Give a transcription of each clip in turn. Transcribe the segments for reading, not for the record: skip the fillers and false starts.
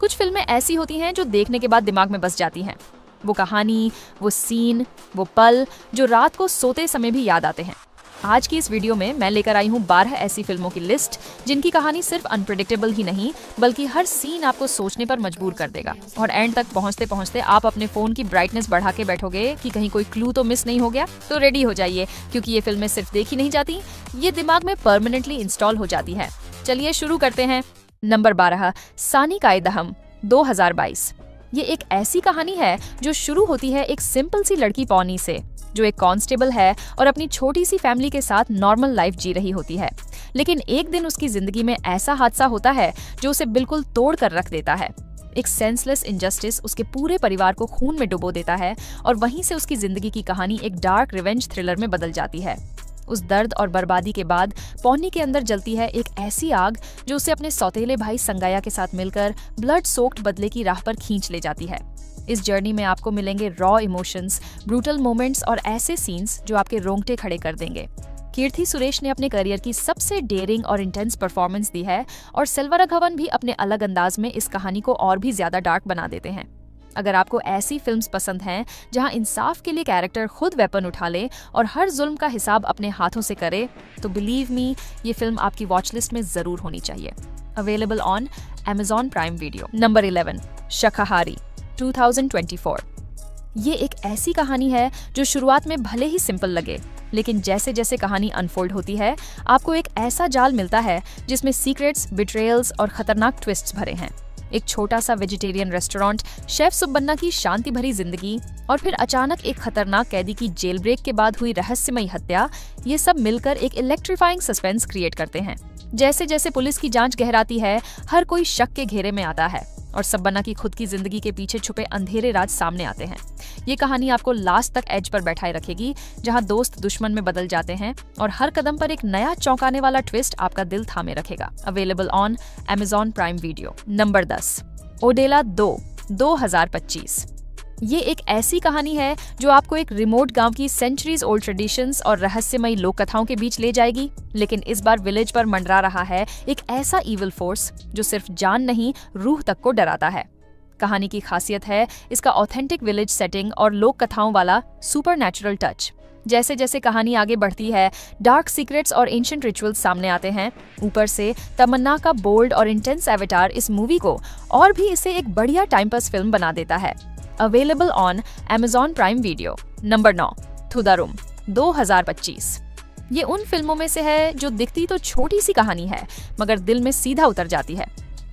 कुछ फिल्में ऐसी होती हैं जो देखने के बाद दिमाग में बस जाती हैं। वो कहानी, वो सीन, वो पल जो रात को सोते समय भी याद आते हैं। आज की इस वीडियो में मैं लेकर आई हूँ 12 ऐसी फिल्मों की लिस्ट जिनकी कहानी सिर्फ अनप्रेडिक्टेबल ही नहीं बल्कि हर सीन आपको सोचने पर मजबूर कर देगा। और एंड तक पहुँचते पहुँचते आप अपने फोन की ब्राइटनेस बढ़ा के बैठोगे कि कहीं कोई क्लू तो मिस नहीं हो गया। तो रेडी हो जाइए, क्योंकि ये फिल्में सिर्फ देखी नहीं जाती, ये दिमाग में परमानेंटली इंस्टॉल हो जाती है। चलिए शुरू करते हैं। नंबर 12, सानी का दहम 2022। ये एक ऐसी कहानी है जो शुरू होती है एक सिंपल सी लड़की पौनी से, जो एक कांस्टेबल है और अपनी छोटी सी फैमिली के साथ नॉर्मल लाइफ जी रही होती है। लेकिन एक दिन उसकी जिंदगी में ऐसा हादसा होता है जो उसे बिल्कुल तोड़ कर रख देता है। एक सेंसलेस इनजस्टिस उसके पूरे परिवार को खून में डुबो देता है और वहीं से उसकी जिंदगी की कहानी एक डार्क रिवेंज थ्रिलर में बदल जाती है। उस दर्द और बर्बादी के बाद पौनी के अंदर जलती है एक ऐसी आग जो उसे अपने सौतेले भाई संगाया के साथ मिलकर ब्लड सोक्ड बदले की राह पर खींच ले जाती है। इस जर्नी में आपको मिलेंगे रॉ इमोशंस, ब्रूटल मोमेंट्स और ऐसे सीन्स जो आपके रोंगटे खड़े कर देंगे। कीर्ति सुरेश ने अपने करियर की सबसे डेयरिंग और इंटेंस परफॉर्मेंस दी है और सेल्वराघवन भी अपने अलग अंदाज में इस कहानी को और भी ज्यादा डार्क बना देते हैं। अगर आपको ऐसी फिल्म्स पसंद हैं जहां इंसाफ के लिए कैरेक्टर खुद वेपन उठा ले और हर जुल्म का हिसाब अपने हाथों से करे, तो बिलीव मी, ये फिल्म आपकी वॉच लिस्ट में जरूर होनी चाहिए। Available on Amazon prime Video. Number 11, शाकाहारी 2024। ये एक ऐसी कहानी है जो शुरुआत में भले ही सिंपल लगे, लेकिन जैसे जैसे कहानी अनफोल्ड होती है आपको एक ऐसा जाल मिलता है जिसमें सीक्रेट्स, बिट्रेयल्स और खतरनाक ट्विस्ट्स भरे हैं। एक छोटा सा वेजिटेरियन रेस्टोरेंट, शेफ सुब्बन्ना की शांति भरी जिंदगी और फिर अचानक एक खतरनाक कैदी की जेल ब्रेक के बाद हुई रहस्यमयी हत्या, ये सब मिलकर एक इलेक्ट्रीफाइंग सस्पेंस क्रिएट करते हैं। जैसे जैसे पुलिस की जांच गहराती है, हर कोई शक के घेरे में आता है और सुब्बन्ना की खुद की जिंदगी के पीछे छुपे अंधेरे राज सामने आते हैं। ये कहानी आपको लास्ट तक एज पर बैठाए रखेगी, जहां दोस्त दुश्मन में बदल जाते हैं और हर कदम पर एक नया चौंकाने वाला ट्विस्ट आपका दिल थामे रखेगा। Available on Amazon prime Video. Number 10, Odela 2 2025। ये एक ऐसी कहानी है जो आपको एक रिमोट गांव की सेंचुरीज ओल्ड ट्रेडिशंस और रहस्यमयी लोक कथाओं के बीच ले जाएगी। लेकिन इस बार विलेज पर मंडरा रहा है एक ऐसा इविल फोर्स जो सिर्फ जान नहीं, रूह तक को डराता है। कहानी की खासियत है इसका ऑथेंटिक विलेज सेटिंग और लोक कथाओं वाला सुपरनैचुरल टच। जैसे जैसे कहानी आगे बढ़ती है, डार्क सीक्रेट्स और एंशिएंट रिचुअल्स सामने आते हैं। ऊपर से तमन्ना का बोल्ड और इंटेंस एवेटार इस मूवी को और भी इसे एक बढ़िया टाइम पास फिल्म बना देता है। Available on Amazon prime Video. Number 9, थुदारुम 2025। ये उन फिल्मों में से है जो दिखती तो छोटी सी कहानी है मगर दिल में सीधा उतर जाती है।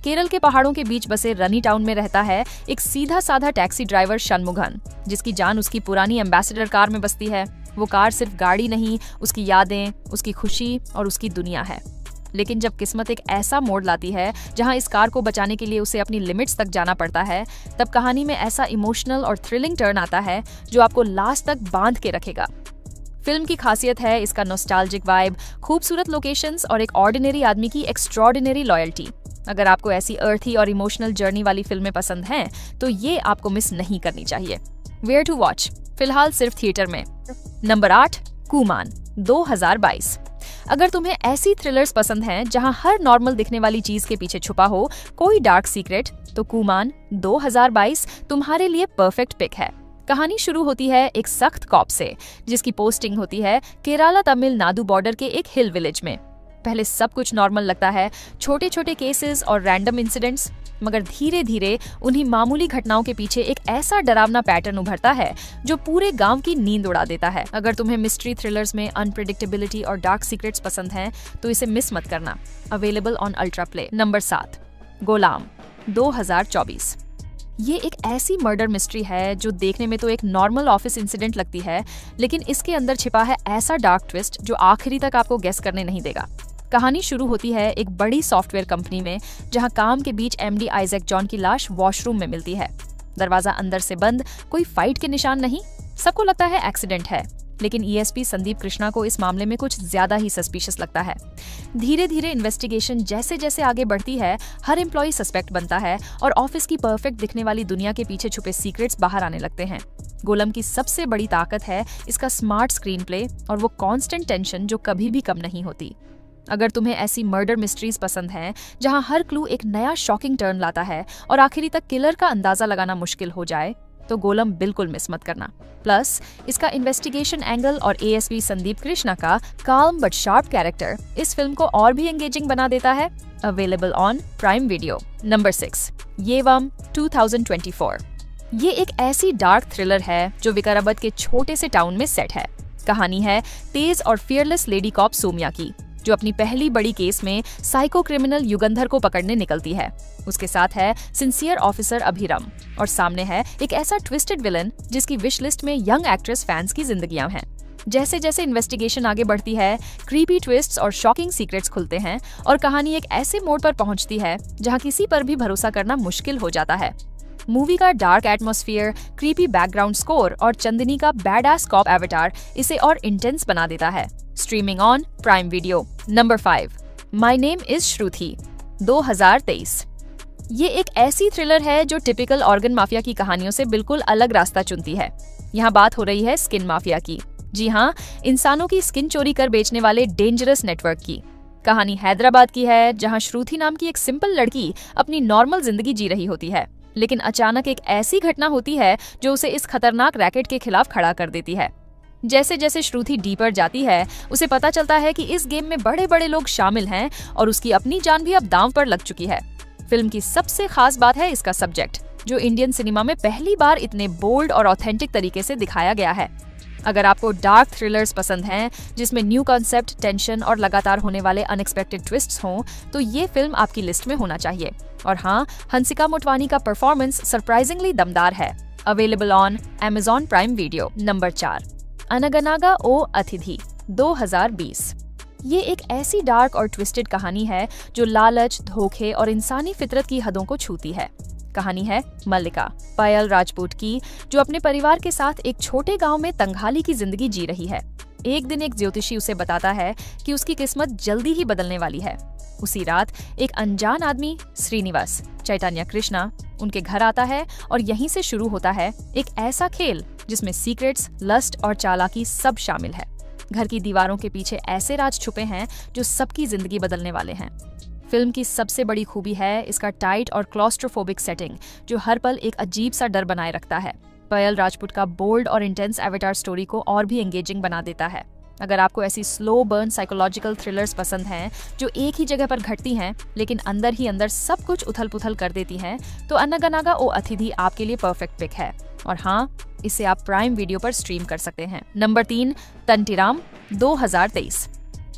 केरल के पहाड़ों के बीच बसे रनी टाउन में रहता है एक सीधा साधा टैक्सी ड्राइवर शनमुगन, जिसकी जान उसकी पुरानी एम्बेसडर कार में बसती है। वो कार सिर्फ गाड़ी नहीं, उसकी यादें, उसकी खुशी और उसकी दुनिया है। लेकिन जब किस्मत एक ऐसा मोड़ लाती है जहां इस कार को बचाने के लिए उसे अपनी लिमिट्स तक जाना पड़ता है, तब कहानी में ऐसा इमोशनल और थ्रिलिंग टर्न आता है जो आपको लास्ट तक बांध के रखेगा। फिल्म की खासियत है इसका नॉस्टैल्जिक वाइब, खूबसूरत लोकेशंस और एक ऑर्डिनरी आदमी की एक्स्ट्रॉर्डिनरी लॉयल्टी। अगर आपको ऐसी अर्थी और इमोशनल जर्नी वाली फिल्में पसंद हैं, तो ये आपको मिस नहीं करनी चाहिए। वेयर टू वॉच, फिलहाल सिर्फ थिएटर में। नंबर 8, कूमान 2022। अगर तुम्हें ऐसी थ्रिलर्स पसंद हैं जहां हर नॉर्मल दिखने वाली चीज के पीछे छुपा हो कोई डार्क सीक्रेट, तो कूमान 2022 तुम्हारे लिए परफेक्ट पिक है। कहानी शुरू होती है एक सख्त कॉप से जिसकी पोस्टिंग होती है केरला तमिलनाडु बॉर्डर के एक हिल विलेज में। पहले सब कुछ नॉर्मल लगता है, छोटे छोटे केसेस और रैंडम इंसिडेंट्स, मगर धीरे धीरे उन्हीं मामूली घटनाओं के पीछे एक ऐसा डरावना पैटर्न उभरता है जो पूरे गांव की नींद उड़ा देता है। अगर तुम्हें मिस्ट्री थ्रिलर्स में अनप्रेडिक्टेबिलिटी और डार्क सीक्रेट्स पसंद हैं, तो इसे मिस मत करना। Available on ultra play. Number 7, Ghulam 2024। ये एक ऐसी मर्डर मिस्ट्री है जो देखने में तो एक नॉर्मल ऑफिस इंसिडेंट लगती है, लेकिन इसके अंदर छिपा है ऐसा डार्क ट्विस्ट जो आखिरी तक आपको गेस करने नहीं देगा। कहानी शुरू होती है एक बड़ी सॉफ्टवेयर कंपनी में जहां काम के बीच MD आइजैक जॉन की लाश वॉशरूम में मिलती है। दरवाजा अंदर से बंद, कोई फाइट के निशान नहीं, सबको लगता है एक्सीडेंट है। लेकिन ESP संदीप कृष्णा को इस मामले में कुछ ज्यादा ही सस्पिशियस लगता है। धीरे धीरे इन्वेस्टिगेशन जैसे जैसे आगे बढ़ती है, हर एम्प्लॉय सस्पेक्ट बनता है और ऑफिस की परफेक्ट दिखने वाली दुनिया के पीछे छुपे सीक्रेट्स बाहर आने लगते हैं। गोलम की सबसे बड़ी ताकत है इसका स्मार्ट स्क्रीन प्ले और वो कांस्टेंट टेंशन जो कभी भी कम नहीं होती। अगर तुम्हें ऐसी मर्डर मिस्ट्रीज पसंद हैं जहां हर क्लू एक नया शॉकिंग टर्न लाता है और आखिरी तक किलर का अंदाजा लगाना मुश्किल हो जाए, तो गोलम बिल्कुल मिस मत करना। प्लस इसका इन्वेस्टिगेशन एंगल और एएसपी संदीप कृष्णा का काल्म बट शार्प कैरेक्टर इस फिल्म को और भी एंगेजिंग बना देता है। Available on Prime Video. Number 6, येवम 2024। ये एक ऐसी डार्क थ्रिलर है जो विकाराबाद के छोटे से टाउन में सेट है। कहानी है तेज और फियरलेस लेडी कॉप सोम्या की, जो अपनी पहली बड़ी केस में साइको क्रिमिनल युगंधर को पकड़ने निकलती है। उसके साथ है सिंसियर ऑफिसर अभिरम और सामने है एक ऐसा ट्विस्टेड विलन जिसकी विश लिस्ट में यंग एक्ट्रेस फैंस की जिंदगियां हैं। जैसे जैसे इन्वेस्टिगेशन आगे बढ़ती है, क्रीपी ट्विस्ट्स और शॉकिंग सीक्रेट्स खुलते हैं और कहानी एक ऐसे मोड़ पर पहुंचती है जहां किसी पर भी भरोसा करना मुश्किल हो जाता है। मूवी का dark atmosphere, creepy background score और चंदनी का बैडएस कॉप एवेटार इसे और इंटेंस बना देता है। Streaming on Prime Video. Number 5, my name is Shruti 2023। ये एक ऐसी थ्रिलर है जो टिपिकल ऑर्गन माफिया की कहानियों से बिल्कुल अलग रास्ता चुनती है। यहाँ बात हो रही है स्किन माफिया की। जी हाँ, इंसानों की स्किन चोरी कर बेचने वाले डेंजरस नेटवर्क की। कहानी हैदराबाद की है, जहाँ श्रुति नाम की एक सिंपल लड़की अपनी नॉर्मल जिंदगी जी रही होती है, लेकिन अचानक एक ऐसी घटना होती है जो उसे इस खतरनाक रैकेट के खिलाफ खड़ा कर देती है। जैसे जैसे श्रुति डीपर जाती है, उसे पता चलता है कि इस गेम में बड़े बड़े लोग शामिल हैं और उसकी अपनी जान भी अब दांव पर लग चुकी है। फिल्म की सबसे खास बात है इसका सब्जेक्ट, जो इंडियन सिनेमा में पहली बार इतने बोल्ड और ऑथेंटिक तरीके से दिखाया गया है। अगर आपको डार्क थ्रिलर्स पसंद हैं, जिसमें न्यू कॉन्सेप्ट, टेंशन और लगातार होने वाले अनएक्सपेक्टेड ट्विस्ट्स हों, तो ये फिल्म आपकी लिस्ट में होना चाहिए। और हाँ, हंसिका मोटवानी का परफॉर्मेंस सरप्राइजिंगली दमदार है। Available on Amazon prime Video. Number 4, अनगनागा ओ अतिथि 2020। ये एक ऐसी डार्क और ट्विस्टेड कहानी है जो लालच, धोखे और इंसानी फितरत की हदों को छूती है। कहानी है मल्लिका, पायल राजपूत की, जो अपने परिवार के साथ एक छोटे गांव में तंगहाली की जिंदगी जी रही है। एक दिन एक ज्योतिषी उसे बताता है कि उसकी किस्मत जल्दी ही बदलने वाली है। उसी रात एक अनजान आदमी, श्रीनिवास चैतन्य कृष्णा, उनके घर आता है और यहीं से शुरू होता है एक ऐसा खेल जिसमें सीक्रेट्स, लस्ट और चालाकी सब शामिल है। घर की दीवारों के पीछे ऐसे राज छुपे हैं जो सबकी जिंदगी बदलने वाले हैं। फिल्म की सबसे बड़ी खूबी है इसका टाइट और क्लॉस्ट्रोफोबिक सेटिंग, जो हर पल एक अजीब सा डर बनाए रखता है। पायल राजपूत का बोल्ड और इंटेंस एवेटार स्टोरी को और भी एंगेजिंग बना देता है। अगर आपको ऐसी स्लो बर्न साइकोलॉजिकल थ्रिलर्स पसंद हैं जो एक ही जगह पर घटती हैं लेकिन अंदर ही अंदर सब कुछ उथल पुथल कर देती हैं, तो अनगनागा ओ अतिथि आपके लिए परफेक्ट पिक है। और हाँ, इसे आप प्राइम वीडियो पर स्ट्रीम कर सकते हैं। नंबर 3, तंटीराम 2023।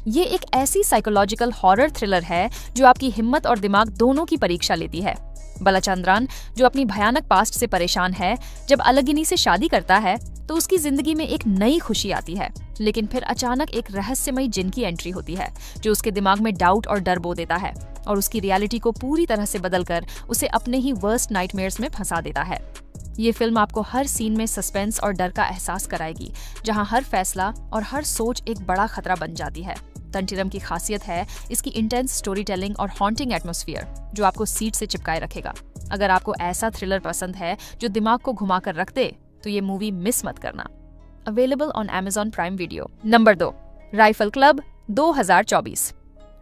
ये एक ऐसी साइकोलॉजिकल हॉरर थ्रिलर है जो आपकी हिम्मत और दिमाग दोनों की परीक्षा लेती है। बलाचंद्रन, जो अपनी भयानक पास्ट से परेशान है, जब अलगिनी से शादी करता है तो उसकी जिंदगी में एक नई खुशी आती है, लेकिन फिर अचानक एक रहस्यमयी जिन की एंट्री होती है जो उसके दिमाग में डाउट और डर बो देता है और उसकी रियलिटी को पूरी तरह से बदलकर उसे अपने ही वर्स्ट नाइटमेयर्स में फंसा देता है। ये फिल्म आपको हर सीन में सस्पेंस और डर का एहसास कराएगी, जहां हर फैसला और हर सोच एक बड़ा खतरा बन जाती है। तंटीरम की खासियत है इसकी इंटेंस स्टोरी टेलिंग और हॉन्टिंग एटमॉस्फेयर, जो आपको सीट से चिपकाए रखेगा। अगर आपको ऐसा थ्रिलर पसंद है जो दिमाग को घुमा कर रख दे, तो ये मूवी मिस मत करना। Available on Amazon prime Video. Number 2, rifle club 2024।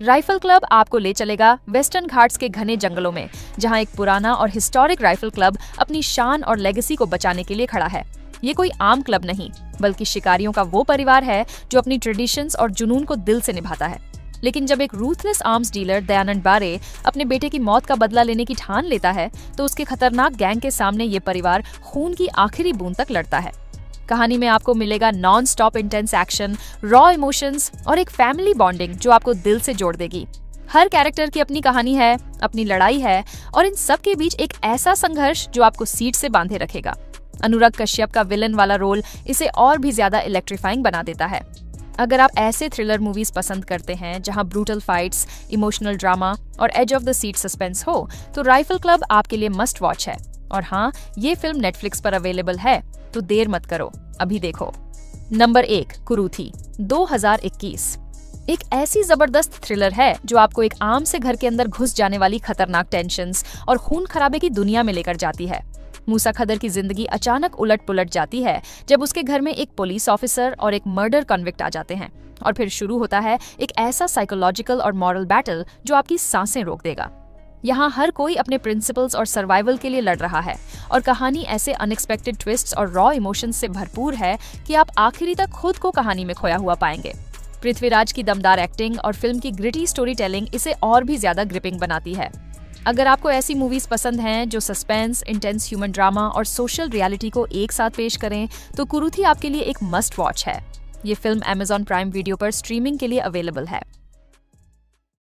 Rifle club आपको ले चलेगा वेस्टर्न घाट्स के घने जंगलों में, जहां एक पुराना और हिस्टोरिक राइफल क्लब अपनी शान और लेगेसी को बचाने के लिए खड़ा है। ये कोई आम क्लब नहीं, बल्कि शिकारियों का वो परिवार है जो अपनी ट्रेडिशंस और जुनून को दिल से निभाता है। लेकिन जब एक रूथलेस आर्म्स डीलर दयानंद बारे अपने बेटे की मौत का बदला लेने की ठान लेता है, तो उसके खतरनाक गैंग के सामने ये परिवार खून की आखिरी बूंद तक लड़ता है। कहानी में आपको मिलेगा non stop intense action, raw emotions और एक फैमिली बॉन्डिंग जो आपको दिल से जोड़ देगी। हर कैरेक्टर की अपनी कहानी है, अपनी लड़ाई है और इन सब के बीच एक ऐसा संघर्ष जो आपको सीट से बांधे रखेगा। अनुराग कश्यप का विलन वाला रोल इसे और भी ज्यादा इलेक्ट्रीफाइंग बना देता है। अगर आप ऐसे थ्रिलर मूवीज पसंद करते हैं जहां ब्रूटल फाइट्स, इमोशनल ड्रामा और edge of the seat suspense हो, तो राइफल क्लब आपके लिए मस्ट वॉच है। और हाँ, ये फिल्म नेटफ्लिक्स पर अवेलेबल है, तो देर मत करो, अभी देखो। नंबर 1, कुरूथी 2021। एक ऐसी जबरदस्त थ्रिलर है जो आपको एक आम से घर के अंदर घुस जाने वाली खतरनाक टेंशन्स और खून खराबे की दुनिया में लेकर जाती है। मूसा खदर की जिंदगी अचानक उलट पुलट जाती है जब उसके घर में एक पुलिस ऑफिसर और एक मर्डर कन्विक्ट आ जाते हैं, और फिर शुरू होता है एक ऐसा साइकोलॉजिकल और मॉरल बैटल जो आपकी सांसें रोक देगा। यहाँ हर कोई अपने प्रिंसिपल्स और सर्वाइवल के लिए लड़ रहा है, और कहानी ऐसे अनएक्सपेक्टेड ट्विस्ट्स और रॉ इमोशंस से भरपूर है कि आप आखिरी तक खुद को कहानी में खोया हुआ पाएंगे। पृथ्वीराज की दमदार एक्टिंग और फिल्म की ग्रिटी स्टोरी टेलिंग इसे और भी ज्यादा ग्रिपिंग बनाती है। अगर आपको ऐसी मूवीज पसंद हैं जो सस्पेंस, इंटेंस ह्यूमन ड्रामा और सोशल रियलिटी को एक साथ पेश करें, तो कुरूथी आपके लिए एक मस्ट वॉच है। ये फिल्म Amazon प्राइम वीडियो पर स्ट्रीमिंग के लिए अवेलेबल है।